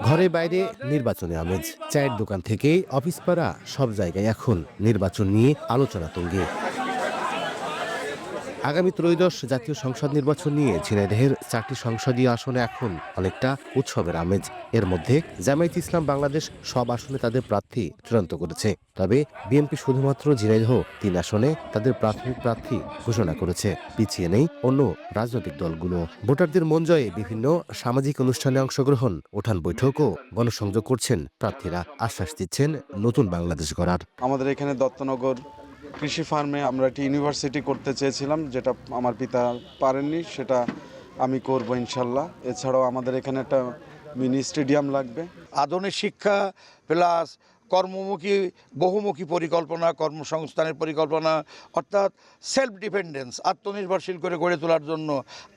ঘরে বাইরে নির্বাচনী আমেজ, চায়ের দোকান থেকে অফিস পাড়া সব জায়গায় এখন নির্বাচন নিয়ে আলোচনা তুঙ্গে। আগামী ত্রয়োদশ জাতীয় সংসদ নির্বাচন নিয়ে ঝিনাইদহের 4টি সংসদীয় আসনে এখন অনেকটা উৎসবের আমেজ। এর মধ্যে জামায়াত ইসলাম বাংলাদেশ সব আসনে তাদের প্রার্থী চূড়ান্ত করেছে। তবে বিএনপি শুধুমাত্র ঝিনাইদহ 3 আসনে তাদের প্রাথমিক প্রার্থী ঘোষণা করেছে। পিছিয়ে নেই অন্য রাজনৈতিক দলগুলো। ভোটারদের মন জয়ে বিভিন্ন সামাজিক অনুষ্ঠানে অংশগ্রহণ, উঠান বৈঠক ও গণসংযোগ করছেন প্রার্থীরা। আশ্বাস দিচ্ছেন নতুন বাংলাদেশ গড়ার। আমাদের এখানে দত্তনগর কৃষি ফার্মে আমরা একটি ইউনিভার্সিটি করতে চেয়েছিলাম, যেটা আমার পিতা পারেননি, সেটা আমি করব ইনশাল্লাহ। এছাড়াও আমাদের এখানে একটা মিনি স্টেডিয়াম লাগবে। আধুনিক শিক্ষা প্লাস কর্মমুখী বহুমুখী পরিকল্পনা, কর্মসংস্থানের পরিকল্পনা, অর্থাৎ সেলফ ডিপেন্ডেন্স, আত্মনির্ভরশীল করে গড়ে তোলার জন্য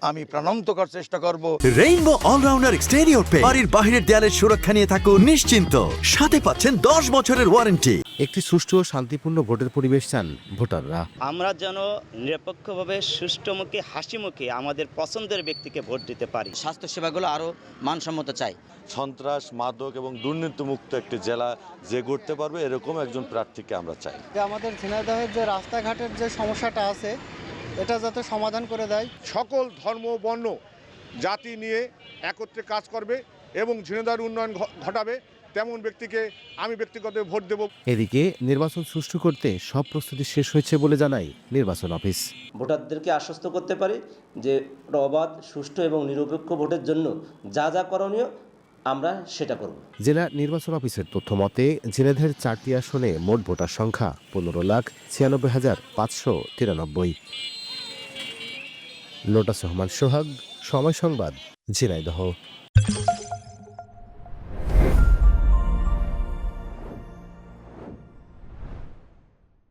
আমি প্রাণান্তকর চেষ্টা করব। রেইনবো অলরাউন্ডার এক্সটেরিয়র পেইন্ট বাড়ির বাহিরের দেয়ালের সুরক্ষা নিয়ে থাকুন নিশ্চিন্ত, সাথে পাচ্ছেন 10 বছরের ওয়ারেন্টি। একটি সুষ্ঠু ও শান্তিপূর্ণ ভোটের পরিবেশ চান ভোটাররা। আমরা যেন নিরপেক্ষভাবে সুষ্ঠুমুখী হাসিমুখী আমাদের পছন্দের ব্যক্তিকে ভোট দিতে পারি। স্বাস্থ্যসেবাগুলো আরও মানসম্মত চাই। সন্ত্রাস, মাদক এবং দুর্নীতিমুক্ত একটি জেলা যে গড়তে পারবে, এরকম একজন প্রার্থীকে আমরা চাই। আমাদের ঝিনাইদহের যে রাস্তাঘাটের যে সমস্যাটা আছে, এটা যাতে সমাধান করে দেয়। সকল ধর্ম, বর্ণ, জাতি নিয়ে একত্রে কাজ করবে এবং ঝিনাইদহের উন্নয়ন ঘটাবে, তেমন ব্যক্তিকে আমি ব্যক্তিগত ভোট দেব। এদিকে নির্বাচন সুষ্ঠু করতে সব প্রস্তুতি শেষ হয়েছে বলে জানায় নির্বাচন অফিস। ভোটারদেরকে আশ্বস্ত করতে পারি যে অবাধ, সুষ্ঠু এবং নিরপেক্ষ ভোটের জন্য যা যা করণীয় আমরা সেটা করব। জেলা নির্বাচন অফিসের তথ্য মতে ঝিনাইদহের 4টি আসনে মোট ভোটার সংখ্যা 15,96,593। লোটাস রহমান সোহাগ, সময় সংবাদ, ঝিনাইদহ।